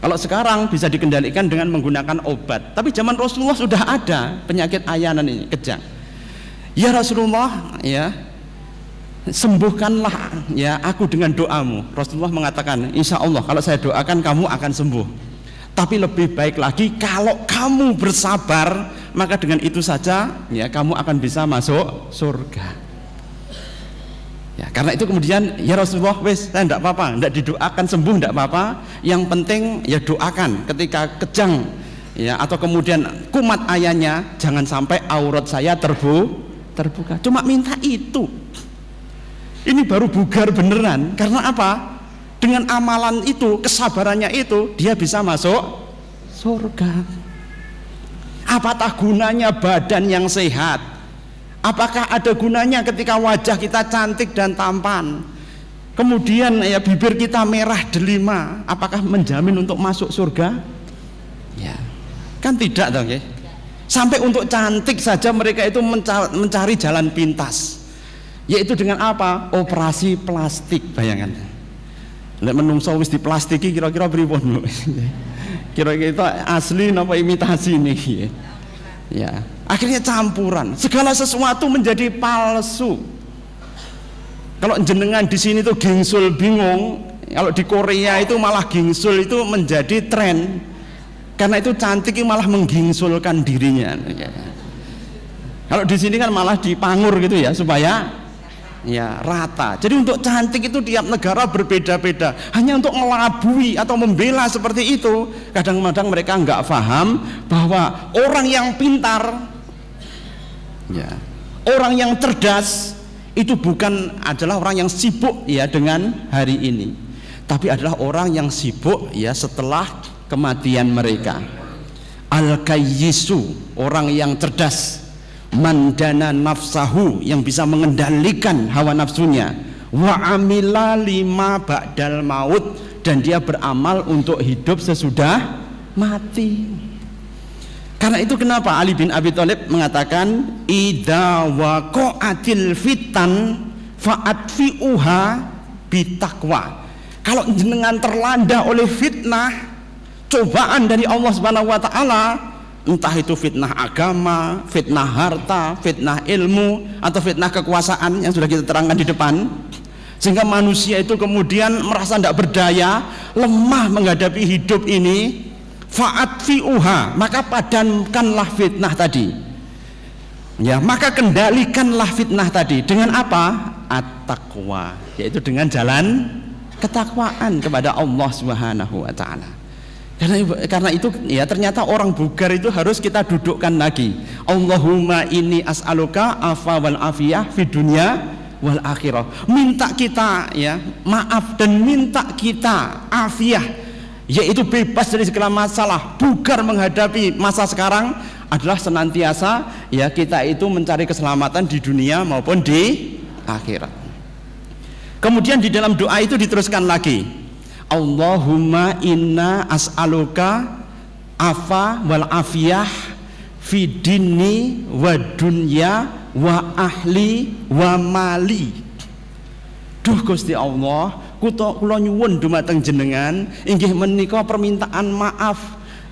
Kalau sekarang bisa dikendalikan dengan menggunakan obat, tapi zaman Rasulullah sudah ada penyakit ayanan ini, kejang. Ya Rasulullah, ya sembuhkanlah ya aku dengan doamu. Rasulullah mengatakan, insya Allah kalau saya doakan kamu akan sembuh. Tapi lebih baik lagi kalau kamu bersabar, maka dengan itu saja ya kamu akan bisa masuk surga. Ya, karena itu kemudian ya Rasulullah, wes saya tidak apa-apa, tidak didoakan sembuh tidak apa-apa. Yang penting ya doakan ketika kejang ya atau kemudian kumat ayahnya, jangan sampai aurat saya terbuka. Cuma minta itu. Ini baru bugar beneran. Karena apa? Dengan amalan itu, kesabarannya itu, dia bisa masuk surga. Apatah gunanya badan yang sehat? Apakah ada gunanya ketika wajah kita cantik dan tampan, kemudian ya bibir kita merah delima? Apakah menjamin untuk masuk surga? Ya, kan tidak toh, ya? Sampai untuk cantik saja mereka itu mencari jalan pintas, yaitu dengan apa? Operasi plastik. Bayangan. Lek menungso wis diplastiki kira-kira pripun? Kira-kira itu asli napa imitasi nih? Ya, akhirnya campuran, segala sesuatu menjadi palsu. Kalau jenengan di sini tuh gingsul bingung, kalau di Korea itu malah gingsul itu menjadi tren, karena itu cantik malah menggingsulkan dirinya. Kalau di sini kan malah dipangur gitu ya supaya ya rata. Jadi untuk cantik itu tiap negara berbeda-beda. Hanya untuk melabui atau membela seperti itu, kadang-kadang mereka nggak paham bahwa orang yang pintar, ya, orang yang cerdas itu bukan adalah orang yang sibuk ya dengan hari ini, tapi adalah orang yang sibuk ya setelah kematian mereka. Al-kayyisu, orang yang cerdas, mandana nafsahu, yang bisa mengendalikan hawa nafsunya, wa amila lima ba'dal maut, dan dia beramal untuk hidup sesudah mati. Karena itu kenapa Ali bin Abi Thalib mengatakan idza waqa'atil fitan fa'atfi'uha bitaqwa. Kalau jenengan terlanda oleh fitnah, cobaan dari Allah Subhanahu wa taala, entah itu fitnah agama, fitnah harta, fitnah ilmu, atau fitnah kekuasaan yang sudah kita terangkan di depan, sehingga manusia itu kemudian merasa tidak berdaya, lemah menghadapi hidup ini, fa'atfi'uha, maka padamkanlah fitnah tadi ya, maka kendalikanlah fitnah tadi dengan apa? At-taqwa, yaitu dengan jalan ketakwaan kepada Allah Subhanahu wa taala. Karena itu ya ternyata orang bugar itu harus kita dudukkan lagi. Allahumma inni as'aluka afa wal afiyah fid dunya wal akhirah. Minta kita ya maaf dan minta kita afiyah, yaitu bebas dari segala masalah. Bugar menghadapi masa sekarang adalah senantiasa ya kita itu mencari keselamatan di dunia maupun di akhirat. Kemudian di dalam doa itu diteruskan lagi, Allahumma inna as'aluka afa wal afiyah fi dini wa dunya wa ahli wa mali. Duh Gusti Allah, kula nyuwun dumateng jenengan inggih menika permintaan maaf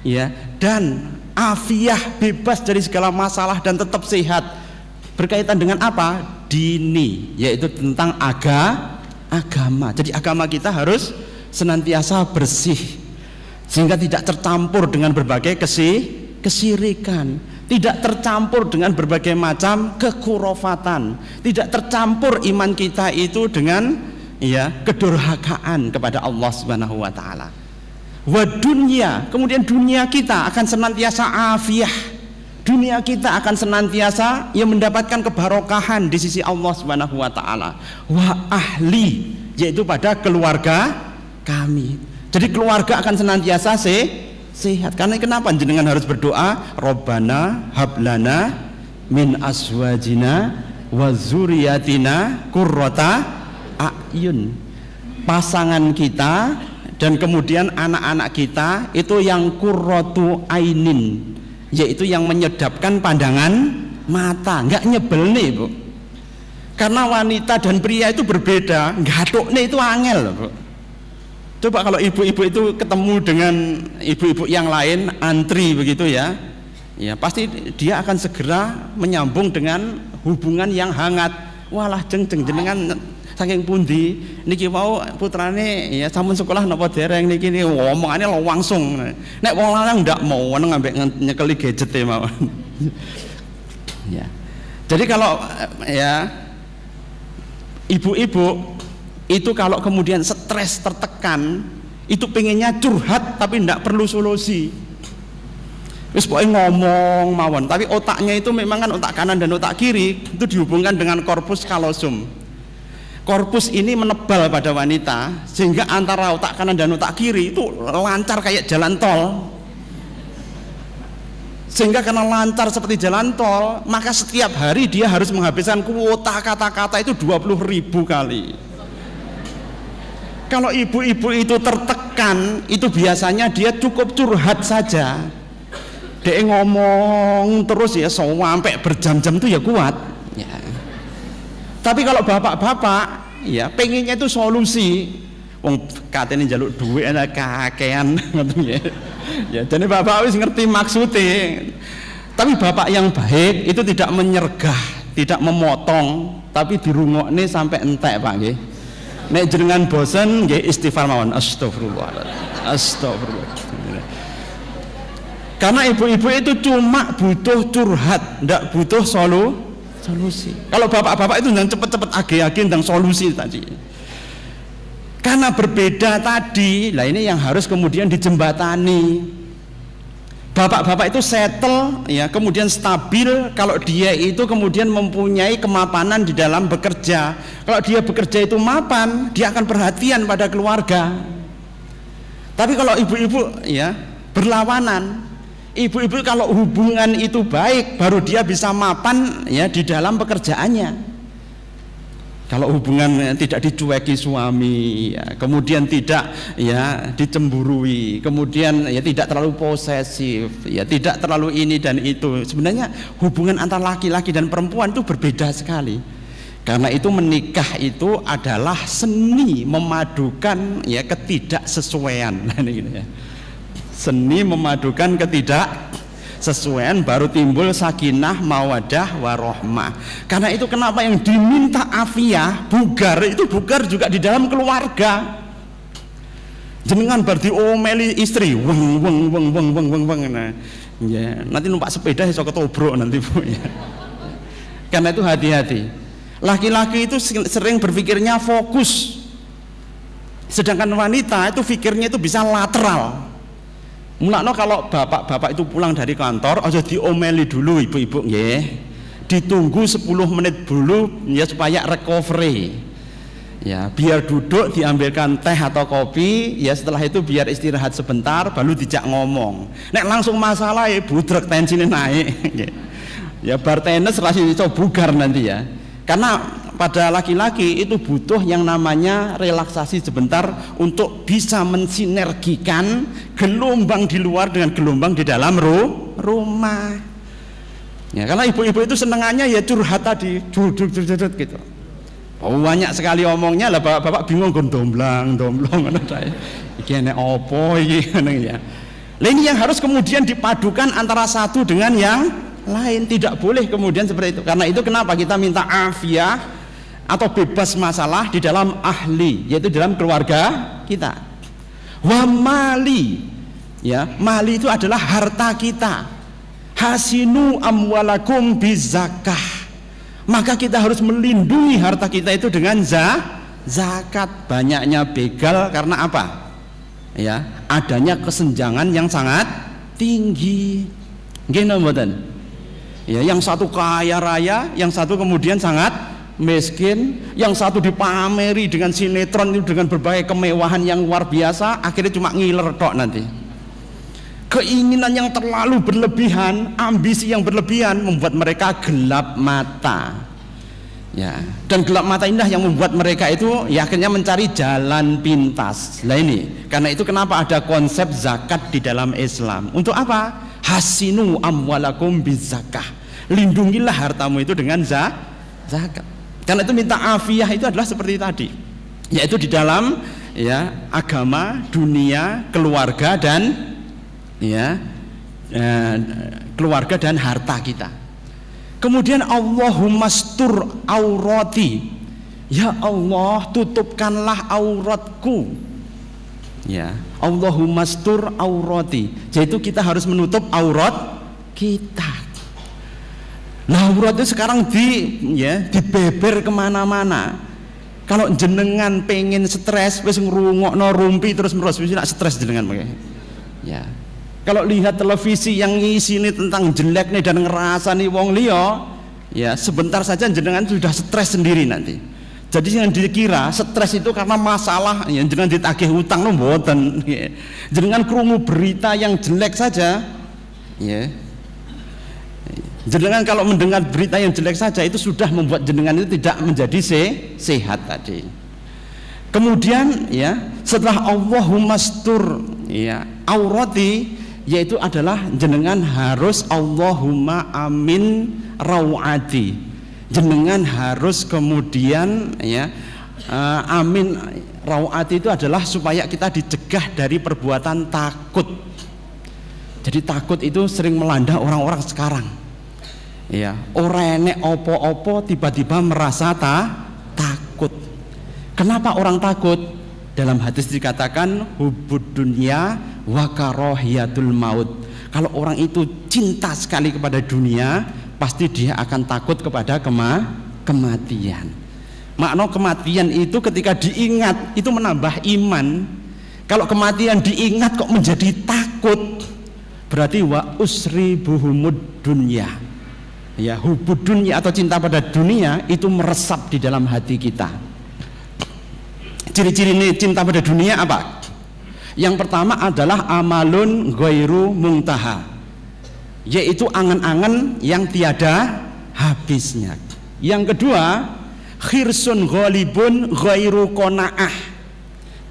ya dan afiyah, bebas dari segala masalah dan tetap sehat. Berkaitan dengan apa? Dini, yaitu tentang agama. Jadi agama kita harus senantiasa bersih sehingga tidak tercampur dengan berbagai kesirikan, tidak tercampur dengan berbagai macam kekurofatan, tidak tercampur iman kita itu dengan ya kedurhakaan kepada Allah Subhanahu wa taala. Wa dunya, kemudian dunia kita akan senantiasa afiyah, dunia kita akan senantiasa yang mendapatkan kebarokahan di sisi Allah Subhanahu wa taala. Wa ahli, yaitu pada keluarga kami. Jadi keluarga akan senantiasa sehat. Karena kenapa jenengan harus berdoa Rabbana hablana min azwajina wa dzurriyyatina qurrata a'yun. Pasangan kita dan kemudian anak-anak kita itu yang qurratu ainin, yaitu yang menyedapkan pandangan mata, enggak nyebel nih Bu. Karena wanita dan pria itu berbeda, gatuknya itu angel Bu. Coba kalau ibu-ibu itu ketemu dengan ibu-ibu yang lain antri begitu ya, ya pasti dia akan segera menyambung dengan hubungan yang hangat. Walah jeng jenengan saking pundi niki mau putrane ya sampun sekolah napa dereng niki omongane langsung. Nek wong lanang ndak mau ngambek nyekeli gadget e mawon. Ya. Jadi kalau ya ibu-ibu itu kalau kemudian stres tertekan itu pengennya curhat tapi tidak perlu solusi, terus pokoknya ngomong mawon, tapi otaknya itu memang kan otak kanan dan otak kiri itu dihubungkan dengan corpus callosum. Korpus ini menebal pada wanita sehingga antara otak kanan dan otak kiri itu lancar kayak jalan tol. Sehingga karena lancar seperti jalan tol, maka setiap hari dia harus menghabiskan kuota kata-kata itu 20.000 kali. Kalau ibu-ibu itu tertekan, itu biasanya dia cukup curhat saja. Dia ngomong terus ya sampai berjam-jam itu ya kuat. Ya. Tapi kalau bapak-bapak, ya pengennya itu solusi. Wong katanya njaluk duit ana kakean ngoten ya. Ya, jadi bapak wis ngerti maksudnya. Tapi bapak yang baik itu tidak menyergah, tidak memotong, tapi dirungokne sampai entek Pak nggih. Nek jenengan bosen nggih istighfar mawon, astagfirullah. Astagfirullah. Karena ibu-ibu itu cuma butuh curhat, ndak butuh solusi. Kalau bapak-bapak itu yang cepet-cepet age-age tentang solusi tadi. Karena berbeda tadi, lah ini yang harus kemudian dijembatani. Bapak-bapak itu settle, ya, kemudian stabil kalau dia itu kemudian mempunyai kemapanan di dalam bekerja. Kalau dia bekerja itu mapan, dia akan perhatian pada keluarga. Tapi kalau ibu-ibu ya berlawanan, ibu-ibu kalau hubungan itu baik, baru dia bisa mapan ya di dalam pekerjaannya. Kalau hubungan tidak dicueki suami, ya, kemudian tidak ya dicemburui, kemudian ya tidak terlalu posesif, ya tidak terlalu ini dan itu. Sebenarnya hubungan antara laki-laki dan perempuan itu berbeda sekali. Karena itu menikah itu adalah seni memadukan ya ketidaksesuaian. Ya. Seni memadukan ketidaksesuaian, baru timbul sakinah, mawadah, warohmah. Karena itu kenapa yang diminta afiyah, bugar itu bugar juga di dalam keluarga. Jenengan bar diomeli istri, weng. Nah, ya, nanti numpak sepeda iso ketobrok nanti Bu ya. Karena itu hati-hati. Laki-laki itu sering berpikirnya fokus, sedangkan wanita itu pikirnya itu bisa lateral. Mulakno kalau bapak-bapak itu pulang dari kantor, aja diomeli dulu ibu-ibu nggih. Ditunggu 10 menit dulu ya supaya recovery. Ya, biar duduk diambilkan teh atau kopi, ya setelah itu biar istirahat sebentar baru dijak ngomong. Nek langsung masalah ya budrek tensinya naik. Ya bar tenis rasanya itu bugar nanti ya. Karena pada laki-laki itu butuh yang namanya relaksasi sebentar untuk bisa mensinergikan gelombang di luar dengan gelombang di dalam rumah. Ya, karena ibu-ibu itu senengannya ya curhat tadi, curhat gitu. Oh, banyak sekali omongnya lah, bapak bingung domblong. Iki enek opo iki ya. Lah ini yang harus kemudian dipadukan antara satu dengan yang lain, tidak boleh kemudian seperti itu. Karena itu kenapa kita minta afiyah atau bebas masalah di dalam ahli, yaitu dalam keluarga kita. Wa mali, ya, mali itu adalah harta kita. Hasinu amwalakum bizakah. Maka kita harus melindungi harta kita itu dengan zakat. Banyaknya begal karena apa? Ya, adanya kesenjangan yang sangat tinggi. Gini mboten? Ya, yang satu kaya raya, yang satu kemudian sangat miskin, yang satu dipameri dengan sinetron itu dengan berbagai kemewahan yang luar biasa, akhirnya cuma ngiler tok nanti. Keinginan yang terlalu berlebihan, ambisi yang berlebihan membuat mereka gelap mata. Ya, dan gelap mata inilah yang membuat mereka itu ya akhirnya mencari jalan pintas. Nah ini, karena itu kenapa ada konsep zakat di dalam Islam. Untuk apa? Hasinu amwalakum bizakah. Lindungilah hartamu itu dengan zakat. Karena itu minta afiyah itu adalah seperti tadi, yaitu di dalam ya agama, dunia, keluarga dan keluarga dan harta kita. Kemudian Allahumma stur aurati, ya Allah tutupkanlah auratku. Ya, Allahumma stur aurati. Jadi kita harus menutup aurat kita. Nah, aurat itu sekarang dibeber kemana-mana. Kalau jenengan pengen stres, wis ngrungokno rumpi terus menerus, wis nak stres jenengan pakai. Ya. Kalau lihat televisi yang ngisi ini tentang jelek nih dan ngerasani wong liya, ya sebentar saja jenengan sudah stres sendiri nanti. Jadi yang dikira stres itu karena masalah yang jenengan ditagih hutang no mboten. Ya. Jenengan krungu berita yang jelek saja, ya. Jenengan kalau mendengar berita yang jelek saja itu sudah membuat jenengan itu tidak menjadi sehat tadi. Kemudian ya setelah Allahumma stur ya aurati, yaitu adalah jenengan harus Allahumma amin rawati. Jenengan harus kemudian ya amin rawati itu adalah supaya kita dicegah dari perbuatan takut. Jadi takut itu sering melanda orang-orang sekarang. Ya, orang enek opo-opo tiba-tiba merasa takut. Kenapa orang takut? Dalam hadis dikatakan hubud dunya wa karahiyatul maut. Kalau orang itu cinta sekali kepada dunia, pasti dia akan takut kepada kematian. Makna kematian itu ketika diingat itu menambah iman. Kalau kematian diingat kok menjadi takut, berarti wa usri buhumud dunya. Ya, hubud dunya atau cinta pada dunia itu meresap di dalam hati kita. Ciri-ciri ini cinta pada dunia apa? Yang pertama adalah amalun ghairu muntaha, yaitu angan-angan yang tiada habisnya. Yang kedua, khirsun ghalibun ghairu qanaah.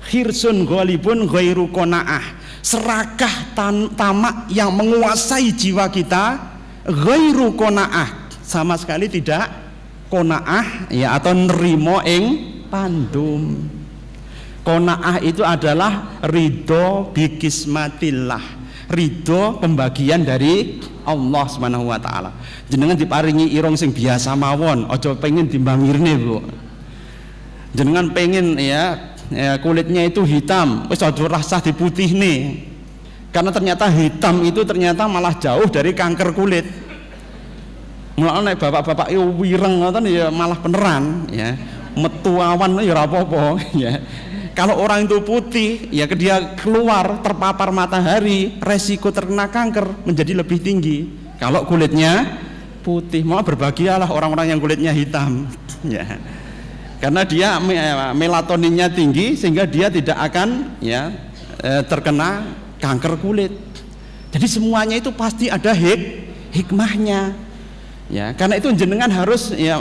Khirsun ghalibun ghairu qanaah, serakah tamak yang menguasai jiwa kita, ghairu qanaah, sama sekali tidak qanaah ya atau nerimo ing pandum. Qanaah itu adalah ridho bikismatillah, ridho pembagian dari Allah Subhanahu wa taala. Jenengan diparingi irung sing biasa mawon, aja pengen dimbangirne, Bu. Jenengan pengen ya kulitnya itu hitam, wis aja rasah diputihne. Karena ternyata hitam itu ternyata malah jauh dari kanker kulit. Mulane bapak-bapak yo wireng ngoten ya malah beneran ya. Metu awan ya ora apa-apa ya. Kalau orang itu putih ya dia keluar terpapar matahari, resiko terkena kanker menjadi lebih tinggi. Kalau kulitnya putih, mau berbahagialah orang-orang yang kulitnya hitam ya. Karena dia melatoninnya tinggi sehingga dia tidak akan ya terkena kanker kulit. Jadi semuanya itu pasti ada hikmahnya. Ya, karena itu jenengan harus ya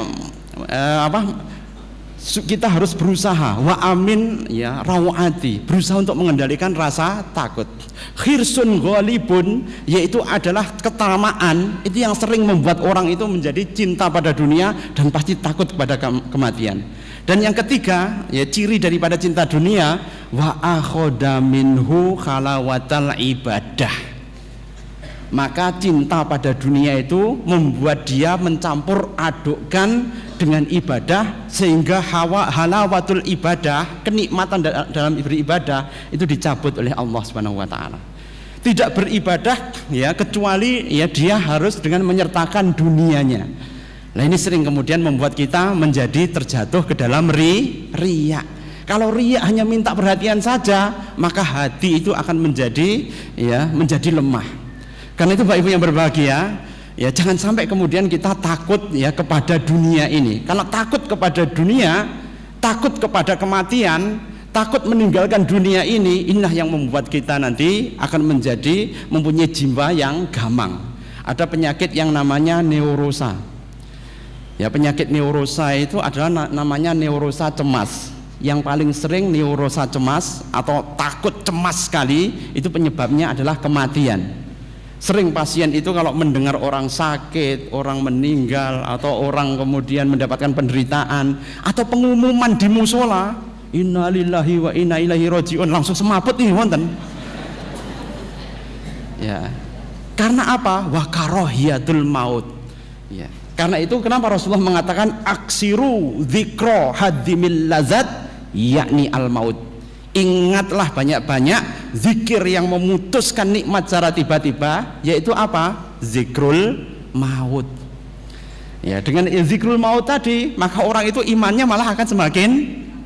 kita harus berusaha wa amin ya rawati, berusaha untuk mengendalikan rasa takut. Khirsun ghalibun, yaitu adalah ketamaan, itu yang sering membuat orang itu menjadi cinta pada dunia dan pasti takut kepada kematian. Dan yang ketiga, ya ciri daripada cinta dunia, wa akhoda minhu khalawatal ibadah. Maka cinta pada dunia itu membuat dia mencampur adukkan dengan ibadah, sehingga halawatul ibadah, kenikmatan dalam beribadah itu dicabut oleh Allah Subhanahu wa taala. Tidak beribadah ya kecuali ya dia harus dengan menyertakan dunianya. Nah ini sering kemudian membuat kita menjadi terjatuh ke dalam riya. Kalau riya hanya minta perhatian saja, maka hati itu akan menjadi lemah. Karena itu Bapak Ibu yang berbahagia, ya jangan sampai kemudian kita takut ya kepada dunia ini. Kalau takut kepada dunia, takut kepada kematian, takut meninggalkan dunia ini, inilah yang membuat kita nanti akan mempunyai jiwa yang gamang. Ada penyakit yang namanya neurosa. Ya, penyakit neurosa itu adalah namanya neurosa cemas. Yang paling sering neurosa cemas atau takut cemas sekali itu penyebabnya adalah kematian. Sering pasien itu kalau mendengar orang sakit, orang meninggal, atau orang kemudian mendapatkan penderitaan, atau pengumuman di musola, innalillahi wa inna ilaihi rajiun, langsung semaput nih wonten. Ya. Karena apa? Wa karahiyatul maut. Ya. Karena itu kenapa Rasulullah mengatakan aksiru dzikra hadimil lazat, yakni al maut. Ingatlah banyak-banyak zikir yang memutuskan nikmat secara tiba-tiba, yaitu apa? Zikrul maut. Ya, dengan zikrul maut tadi, maka orang itu imannya malah akan semakin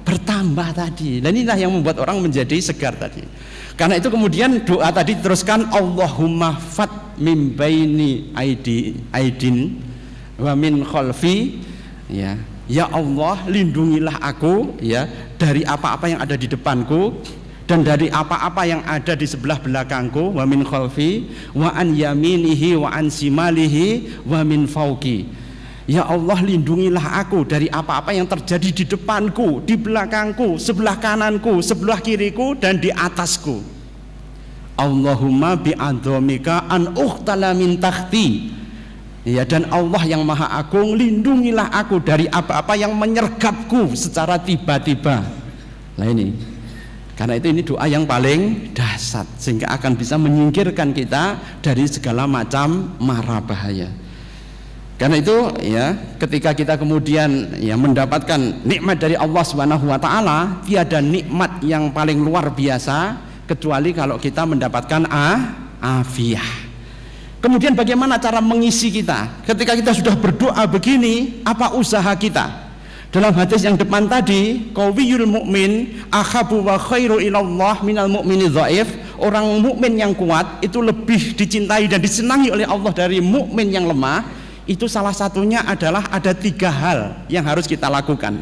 bertambah tadi. Dan inilah yang membuat orang menjadi segar tadi. Karena itu kemudian doa tadi diteruskan, Allahumma fat min baini aidin wa min khalfi, ya. Ya Allah, lindungilah aku, ya, dari apa-apa yang ada di depanku dan dari apa-apa yang ada di sebelah belakangku, wa min khalfi wa an yaminihi wa an simalihi wa min fauqi. Ya Allah, lindungilah aku dari apa-apa yang terjadi di depanku, di belakangku, sebelah kananku, sebelah kiriku, dan di atasku. Allahumma bi'adzamika an ukhtala min takhti. Ya, dan Allah yang Maha Agung, lindungilah aku dari apa-apa yang menyergapku secara tiba-tiba. Nah ini, karena itu ini doa yang paling dahsyat, sehingga akan bisa menyingkirkan kita dari segala macam mara bahaya. Karena itu ya, ketika kita kemudian ya mendapatkan nikmat dari Allah Subhanahu wa taala, tiada nikmat yang paling luar biasa kecuali kalau kita mendapatkan afiah. Kemudian bagaimana cara mengisi kita? Ketika kita sudah berdoa begini, apa usaha kita? Dalam hadis yang depan tadi, qawiyul mu'min akhabu wa khairu ilallah minal mu'mini dhaif. Orang mukmin yang kuat itu lebih dicintai dan disenangi oleh Allah dari mukmin yang lemah. Itu salah satunya adalah ada 3 hal yang harus kita lakukan.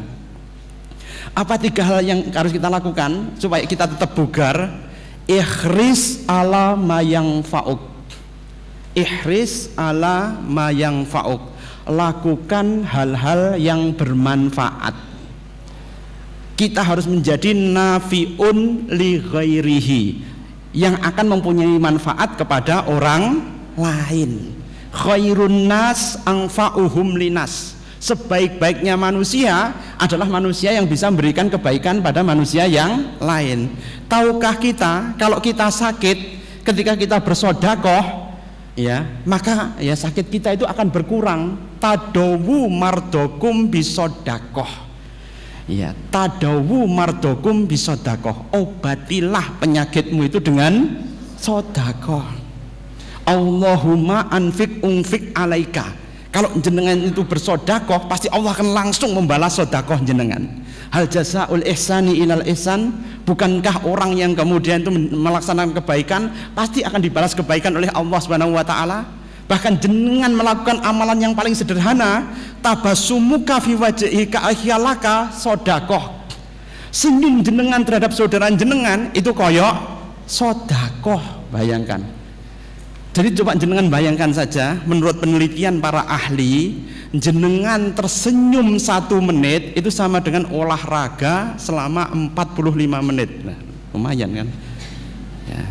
Apa 3 hal yang harus kita lakukan supaya kita tetap bugar? Ihris ala ma yang fa'uk. Ihris ala ma yang fa'uk. Lakukan hal-hal yang bermanfaat. Kita harus menjadi nafi'un li ghairihi, yang akan mempunyai manfaat kepada orang lain. Khairun nas anfa'uhum linas. Sebaik-baiknya manusia adalah manusia yang bisa memberikan kebaikan pada manusia yang lain. Tahukah kita kalau kita sakit, ketika kita bersedekah, ya, maka ya sakit kita itu akan berkurang. Tadawu mardokum bisodakoh, ya, tadawu mardokum bisodakoh. Obatilah penyakitmu itu dengan sodakoh. Allahumma anfik unfik alaika. Kalau jenengan itu bersodakoh, pasti Allah akan langsung membalas sodakoh jenengan. Hal jazaul ihsani ilal ihsan. Bukankah orang yang kemudian itu melaksanakan kebaikan pasti akan dibalas kebaikan oleh Allah Subhanahu wa taala? Bahkan jenengan melakukan amalan yang paling sederhana, tabasumuka fi wajhika ahyalaka sodakoh. Senyum jenengan terhadap saudara jenengan itu koyok sodakoh. Bayangkan. Jadi coba jenengan bayangkan saja, menurut penelitian para ahli, jenengan tersenyum 1 menit itu sama dengan olahraga selama 45 menit. Nah, lumayan kan? Ya.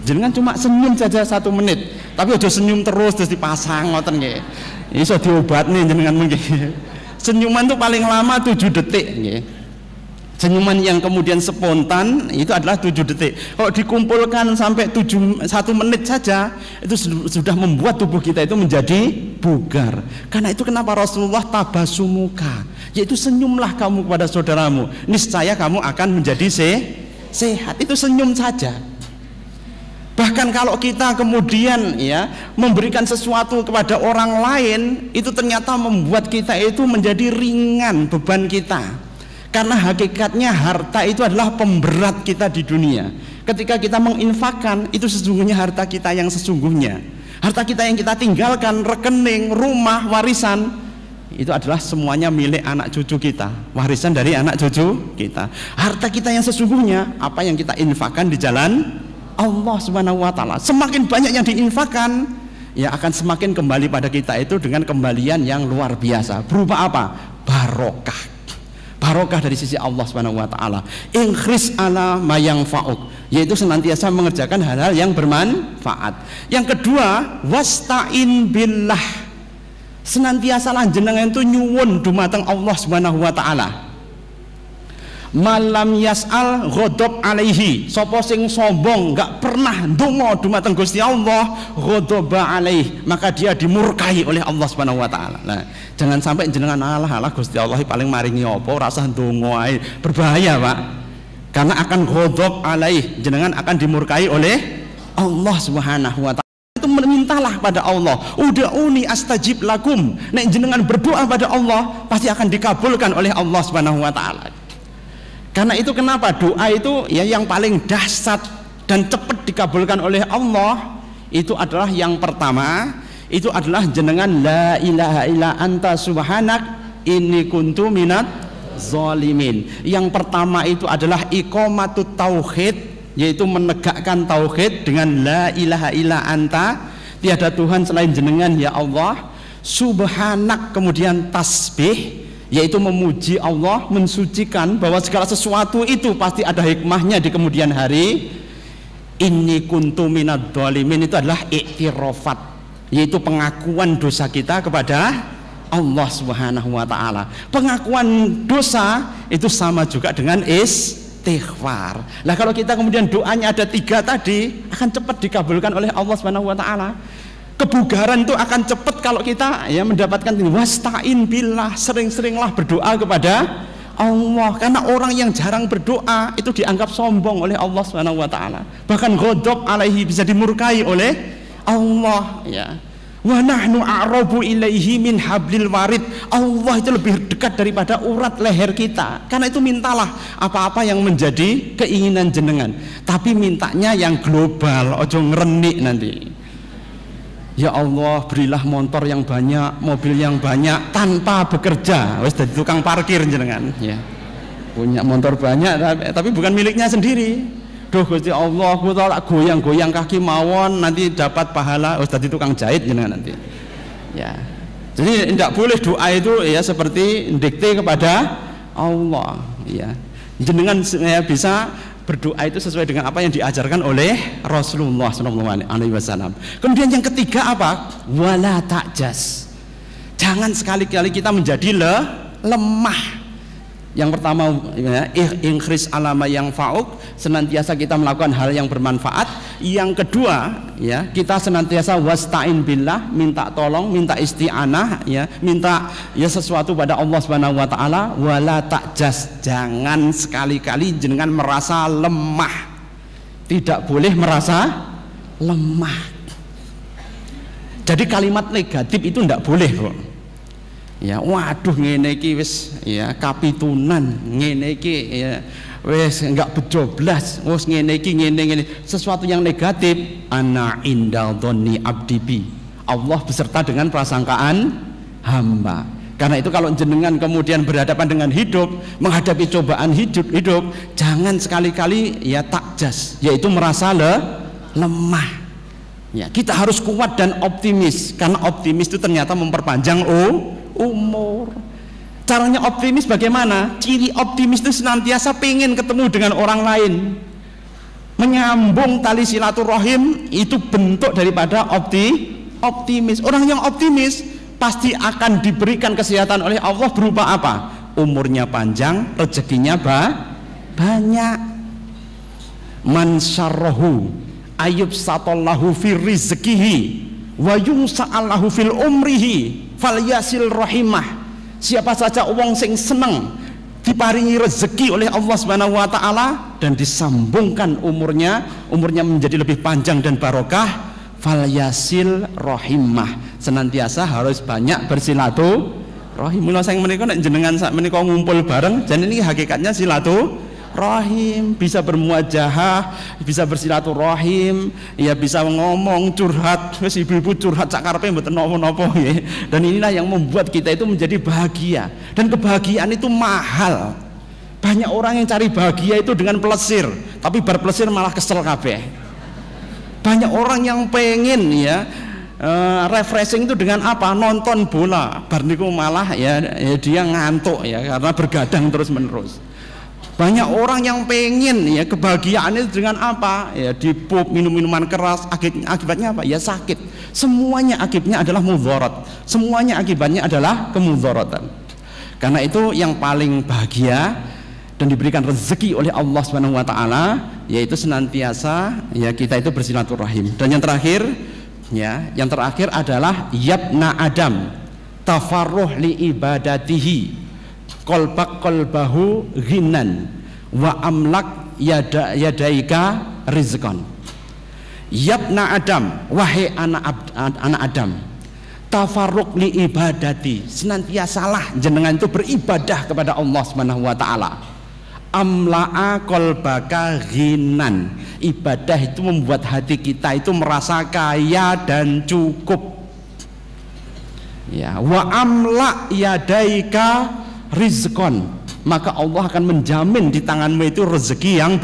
Jenengan cuma senyum saja 1 menit, tapi udah senyum terus dipasang ngoten nggih. Iso diobat nih jenengan mungkin. Senyuman tuh paling lama 7 detik nggih. Senyuman yang kemudian spontan itu adalah 7 detik. Kalau dikumpulkan sampai 1 menit saja, itu sudah membuat tubuh kita itu menjadi bugar. Karena itu kenapa Rasulullah tabasumuka, yaitu senyumlah kamu kepada saudaramu, niscaya kamu akan menjadi sehat. Itu senyum saja. Bahkan kalau kita kemudian ya memberikan sesuatu kepada orang lain, itu ternyata membuat kita itu menjadi ringan beban kita. Karena hakikatnya harta itu adalah pemberat kita di dunia. Ketika kita menginfakkan, itu sesungguhnya harta kita yang sesungguhnya. Harta kita yang kita tinggalkan, rekening, rumah, warisan, itu adalah semuanya milik anak cucu kita. Warisan dari anak cucu kita. Harta kita yang sesungguhnya, apa yang kita infakkan di jalan Allah Subhanahu wa taala. Semakin banyak yang diinfakkan, ya akan semakin kembali pada kita itu dengan kembalian yang luar biasa. Berupa apa? Barokah. Barokah dari sisi Allah Subhanahu wa taala. Ikhris ala mayang fa'uk, yaitu senantiasa mengerjakan hal-hal yang bermanfaat. Yang kedua, wasta'in billah. Senantiasalah jenengan itu nyuwun dumateng Allah Subhanahu wa taala. malam yas'al ghadab alaihi, sapa sing sombong enggak pernah ndonga dumateng Gusti Allah, ghadaba alaih, maka dia dimurkai oleh Allah Subhanahu wa taala. Nah, jangan sampai jenengan alah Gusti Allah paling maringi apa ora usah ndonga ae. Berbahaya, Pak. Karena akan ghadab alaih, jenengan akan dimurkai oleh Allah Subhanahu wa taala. Itu memintalah pada Allah, ud'uni astajib lakum. Nek jenengan berdoa pada Allah pasti akan dikabulkan oleh Allah Subhanahu wa taala. Karena itu kenapa doa itu ya yang paling dahsyat dan cepat dikabulkan oleh Allah itu adalah yang pertama itu adalah jenengan la ilaha illa anta subhanak inni kuntu minat zalimin. Yang pertama itu adalah iqamatut tauhid, yaitu menegakkan tauhid dengan la ilaha illa anta, tiada Tuhan selain jenengan ya Allah. Subhanak, kemudian tasbih, yaitu memuji Allah, mensucikan bahwa segala sesuatu itu pasti ada hikmahnya di kemudian hari. Inni kuntu minad dhalimin itu adalah iktirafat, yaitu pengakuan dosa kita kepada Allah Subhanahu wa taala. Pengakuan dosa itu sama juga dengan istighfar. Nah, kalau kita kemudian doanya ada 3 tadi, akan cepat dikabulkan oleh Allah Subhanahu wa taala. Kebugaran itu akan cepat kalau kita ya mendapatkan ini. Wasta'in billah, sering-seringlah berdoa kepada Allah, karena orang yang jarang berdoa itu dianggap sombong oleh Allah Subhanahu wa taala. Bahkan ghadab alaihi, bisa dimurkai oleh Allah ya. Wa nahnu a'rabu ilaihi min hablil warid. Allah itu lebih dekat daripada urat leher kita. Karena itu mintalah apa-apa yang menjadi keinginan jenengan, tapi mintanya yang global, ojo ngerenik nanti. Ya Allah, berilah motor yang banyak, mobil yang banyak tanpa bekerja. Wes jadi tukang parkir jenengan ya. Punya motor banyak tapi bukan miliknya sendiri. Duh Gusti Allah, aku tak goyang-goyang kaki mawon nanti dapat pahala. Wes jadi tukang jahit jenengan nanti. Ya. Jadi tidak boleh doa itu ya seperti dikte kepada Allah ya. Jenengan ya bisa berdoa itu sesuai dengan apa yang diajarkan oleh Rasulullah SAW. Kemudian yang ketiga apa? Wala ta'jas. Jangan sekali-kali kita menjadi lemah. Yang pertama ya, ikhris alama yang fa'uk, senantiasa kita melakukan hal yang bermanfaat. Yang kedua ya, kita senantiasa wasta'in billah, minta tolong, minta isti'anah ya, minta ya sesuatu pada Allah Subhanahu wa taala. Wala ta'jas, jangan sekali-kali jenengan merasa lemah. Tidak boleh merasa lemah. Jadi kalimat negatif itu tidak boleh kok. Ya, waduh ngene iki wis ya kapitunan, ngene iki ya wis enggak bejoblas, wis ngene iki ngene. Sesuatu yang negatif, ana inda dhonni abdi bi. Allah beserta dengan prasangkaan hamba. Karena itu kalau jenengan kemudian berhadapan dengan hidup, menghadapi cobaan hidup, jangan sekali-kali ya takjas, yaitu merasa lemah. Ya, kita harus kuat dan optimis, karena optimis itu ternyata memperpanjang umur. Caranya optimis bagaimana? Ciri optimis itu senantiasa pengen ketemu dengan orang lain, menyambung tali silaturahim. Itu bentuk daripada optimis. Orang yang optimis pasti akan diberikan kesehatan oleh Allah berupa apa? Umurnya panjang, rezekinya banyak. Man syarrahu ayub satallahu fi rizkihi wa yumsa'allahu fil umrihi falyasil rahimah. Siapa saja wong sing seneng diparingi rezeki oleh Allah Subhanahu wa taala dan disambungkan umurnya menjadi lebih panjang dan barokah, falyasil rahimah, senantiasa harus banyak bersilaturahim. Mula sing menika nek jenengan sak menika ngumpul bareng, jan ini hakikatnya silaturahim, bisa bermuajahah, bisa bersilaturahim, ya bisa ngomong curhat, wis ibu-ibu curhat sak karepe mboten napa-napa nggih. Dan inilah yang membuat kita itu menjadi bahagia. Dan kebahagiaan itu mahal. Banyak orang yang cari bahagia itu dengan plesir, tapi bar plesir malah kesel kabeh. Banyak orang yang pengen ya refreshing itu dengan apa? Nonton bola. Bar niku malah ya dia ngantuk ya karena bergadang terus-menerus. Banyak orang yang pengen ya kebahagiaan itu dengan apa? Ya di pub, minum-minuman keras, akibatnya apa? Ya sakit. Semuanya akibatnya adalah mudharat. Semuanya akibatnya adalah kemudharatan. Karena itu yang paling bahagia dan diberikan rezeki oleh Allah Subhanahu wa taala, yaitu senantiasa ya kita itu bersilaturahim. Dan yang terakhir adalah yabna Adam tafarruh li ibadatihi qalbahu ghinan wa amlak yadaika rizqan. Yabna Adam, wahai anak Adam, tafarruq li ibadati, senantiasalah jenengan itu beribadah kepada Allah Subhanahu wa taala. Amla'a qalbaka ghinan, ibadah itu membuat hati kita itu merasa kaya dan cukup. Ya, wa amla yadaika rizqan, maka Allah akan menjamin di tanganmu itu rezeki yang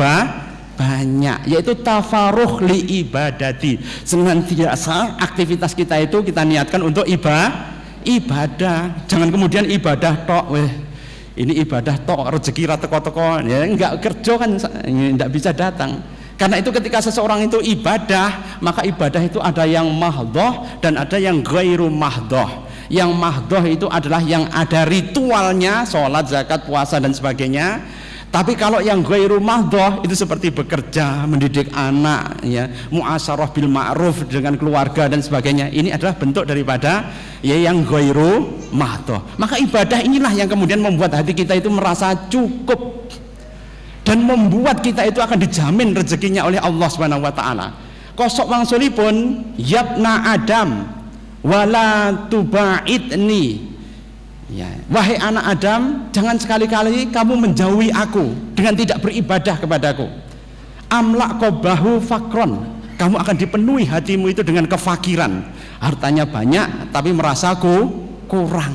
banyak, yaitu tafarruh li ibadati, senantiasa aktivitas kita itu kita niatkan untuk ibadah. Jangan kemudian ibadah tok, ini ibadah tok, rezeki ra teko-teko, ya enggak kerja kan enggak bisa datang. Karena itu ketika seseorang itu ibadah, maka ibadah itu ada yang mahdhah dan ada yang ghairu mahdhah. Yang mahdhah itu adalah yang ada ritualnya, sholat, zakat, puasa dan sebagainya. Tapi kalau yang ghairu mahdhah itu seperti bekerja, mendidik anak, ya, muasyarah bil ma'ruf dengan keluarga dan sebagainya. Ini adalah bentuk daripada ya yang ghairu mahdhah. Maka ibadah inilah yang kemudian membuat hati kita itu merasa cukup dan membuat kita itu akan dijamin rezekinya oleh Allah Subhanahu wa taala. Kosok wangsulipun yabna Adam wala tubaidni. Ya, wahai anak Adam, jangan sekali-kali kamu menjauhi aku dengan tidak beribadah kepadaku. Amlak qabahu fakron, kamu akan dipenuhi hatimu itu dengan kefakiran, hartanya banyak tapi merasa kurang.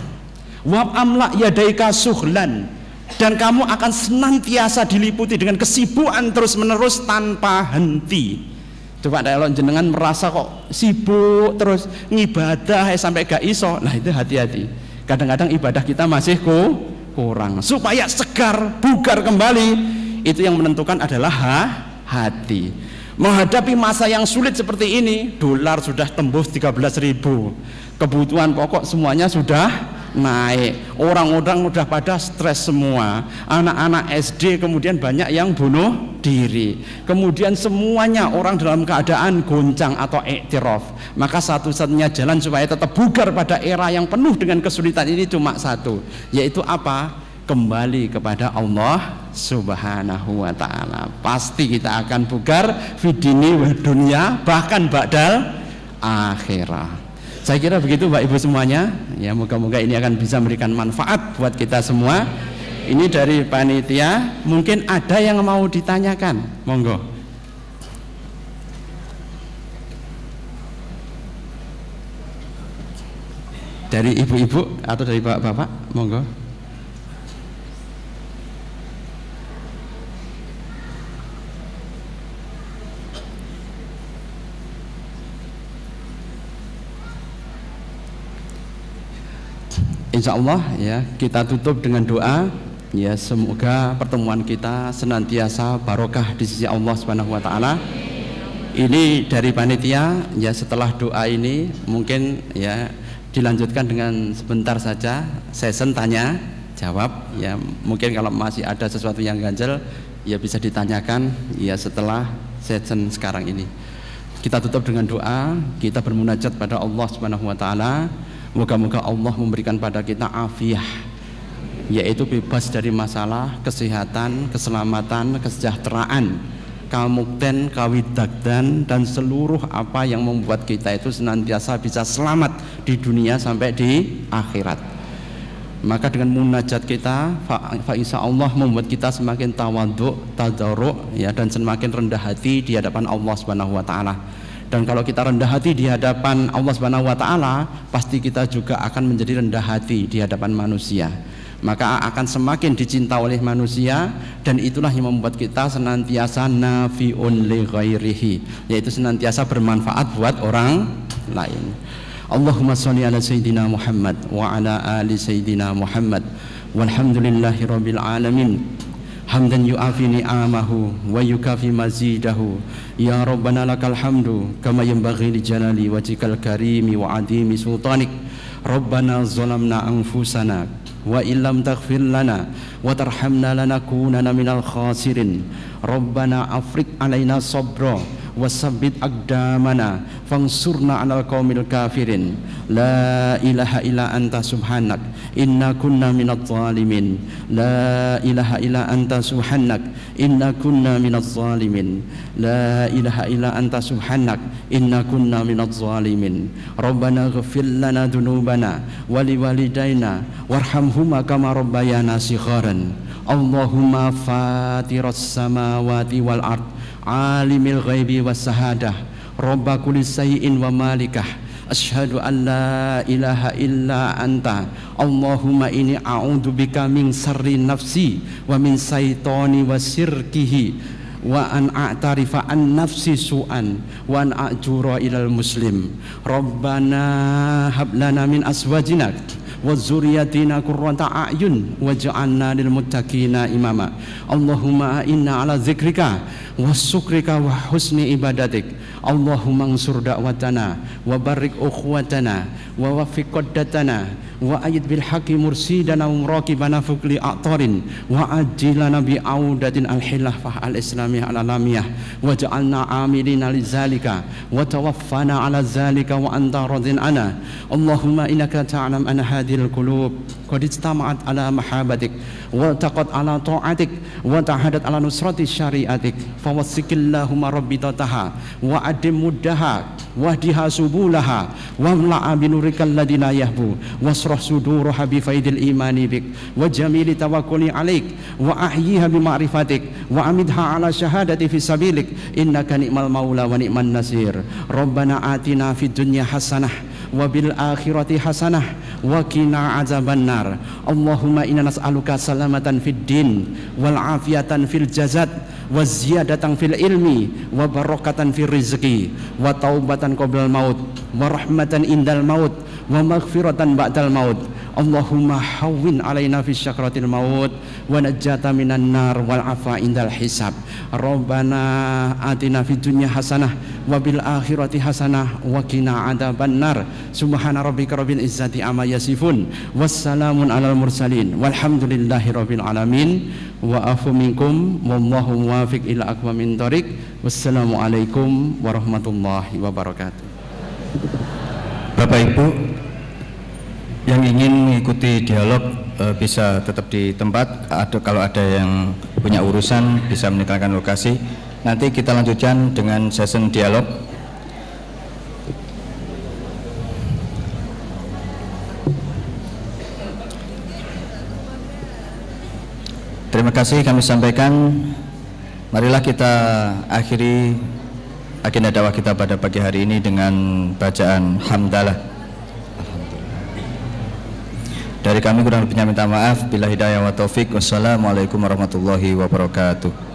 Wa amlak yadaika suhlan, dan kamu akan senantiasa diliputi dengan kesibukan terus-menerus tanpa henti. Coba kalau jenengan merasa kok sibuk terus ngibadah sampai gak iso, nah itu hati-hati. Kadang-kadang ibadah kita masih kurang. Supaya segar, bugar kembali, itu yang menentukan adalah hati. Menghadapi masa yang sulit seperti ini, dolar sudah tembus 13.000, kebutuhan pokok semuanya sudah naik, orang-orang udah pada stres semua, anak-anak SD kemudian banyak yang bunuh diri, kemudian semuanya orang dalam keadaan goncang atau iktiraf. Maka satu-satunya jalan supaya tetap bugar pada era yang penuh dengan kesulitan ini cuma satu, yaitu apa? Kembali kepada Allah Subhanahu wa ta'ala. Pasti kita akan bugar fidini wa dunya, bahkan ba'dal akhirah. Saya kira begitu Bapak Ibu semuanya. Ya, moga-moga ini akan bisa memberikan manfaat buat kita semua. Ini dari panitia. Mungkin ada yang mau ditanyakan, monggo. Dari ibu-ibu atau dari bapak-bapak, monggo. Insya Allah ya kita tutup dengan doa, ya semoga pertemuan kita senantiasa barokah di sisi Allah Subhanahu wa taala. Ini dari panitia, ya setelah doa ini mungkin ya dilanjutkan dengan sebentar saja session tanya jawab, ya mungkin kalau masih ada sesuatu yang ganjel ya bisa ditanyakan ya setelah session sekarang ini. Kita tutup dengan doa, kita bermunajat pada Allah Subhanahu wa taala. Moga-moga Allah memberikan pada kita afiah, yaitu bebas dari masalah, kesehatan, keselamatan, kesejahteraan, kamukten, kawidagdan, dan seluruh apa yang membuat kita itu senantiasa bisa selamat di dunia sampai di akhirat. Maka dengan munajat kita, insya Allah membuat kita semakin tawadhu, tadarru, ya, dan semakin rendah hati di hadapan Allah Subhanahu wa taala. Dan kalau kita rendah hati di hadapan Allah Subhanahu wa taala, pasti kita juga akan menjadi rendah hati di hadapan manusia. Maka akan semakin dicinta oleh manusia, dan itulah yang membuat kita senantiasa nafi'un li ghairihi, yaitu senantiasa bermanfaat buat orang lain. Allahumma sholli ala sayyidina Muhammad wa ala ali sayyidina Muhammad walhamdulillahi rabbil alamin. Hamdan yu'afi ni'amahu wa yukafi mazidahu. Ya Rabbana lakal hamdu kama yanbaghi li jalali wajhikal karimi wa adimi sultanik. Rabbana zalamna anfusana wa illam taghfir lana wa tarhamna lanakunanna minal khasirin. Rabbana afriq alaina sabra wasabbit aqdamana fansurna 'alal qaumil kafirin. La ilaha illa anta subhanak inna kunna minadh zalimin. La ilaha illa anta subhanak inna kunna minadh zalimin. La ilaha illa anta subhanak inna kunna minadh zalimin. Rabbana ighfir lana dzunubana wa liwalidayna warhamhuma kama rabbayana shigharan. Allahumma fatiras samawati wal ard alimil ghaibi was sahadah robba kulli syai'in wa malikah asyhadu an la ilaha illa anta Allahumma inni a'udzubika min syarri nafsi wa min syaitani wa sirkihi wa an a'tarifa an nafsi su'an wa an a'jura ilal muslim. Rabbana hab lana min azwajina wa dzurriyyatina qurrata a'yun waj'alna lil muttaqina imama. Allahumma inna ala dzikrika wa syukrika wa husni ibadatik. Allahumma ansur da'watana wa barik ukhwatana wa waffiq qaddatana wa ayyid bil haqqi mursidana wa muraqibana fuqli a'tarin wa ajilana bi audatin al khilafah al islamiyah al alamiyah waj'alna amilina lizalika wa tawaffana ala zalika wa anta radin ana. Allahumma innaka ta'lam anna hadhil qulub qad istama'at ala mahabbatik wa taqat ala ta'atik wa tahadat ala nusrati syariatik fawassikillahumma rabbitataha wa adim muddaha wahdiha subulaha wa mla'a binurikal ladina yahbu wasrah suduraha bi faidil imani bik wa jamili tawakkuli alaik wa ahyiha bi ma'rifatik wa amidha ala syahadati fi sabilik innaka ni'mal maula wa ni'man nasir. Rabbana atina fid dunya hasanah wa bil akhirati hasanah wa qina azabannar. Allahumma inna nas'aluka salamatan fid din wal afiyatan fil jasad wa ziyadatan fil ilmi wa barakatan fil rizqi wa taubatan qoblal maut wa rahmatan indal maut wa maghfiratan ba'dal maut. Allahumma hawwin alaina fi syakratil maut wa najjata minan nar wal afa indal hisab. Rabbana atina fid dunya hasanah wa bil akhirati hasanah wa qina adzabannar. Subhana rabbika rabbil izzati amma yasifun wassalamun alal mursalin walhamdulillahi rabbil alamin wa afu minkum wallahu muwaffiq ila aqwamit thoriq. Wassalamu alaikum warahmatullahi wabarakatuh. Bapak Ibu yang ingin mengikuti dialog bisa tetap di tempat. Kalau ada yang punya urusan bisa meninggalkan lokasi. Nanti kita lanjutkan dengan session dialog. Terima kasih kami sampaikan. Marilah kita akhiri agenda dakwah kita pada pagi hari ini dengan bacaan hamdalah. Dari kami kurang lebihnya minta maaf. Bila hidayah wa taufik. Wassalamualaikum warahmatullahi wabarakatuh.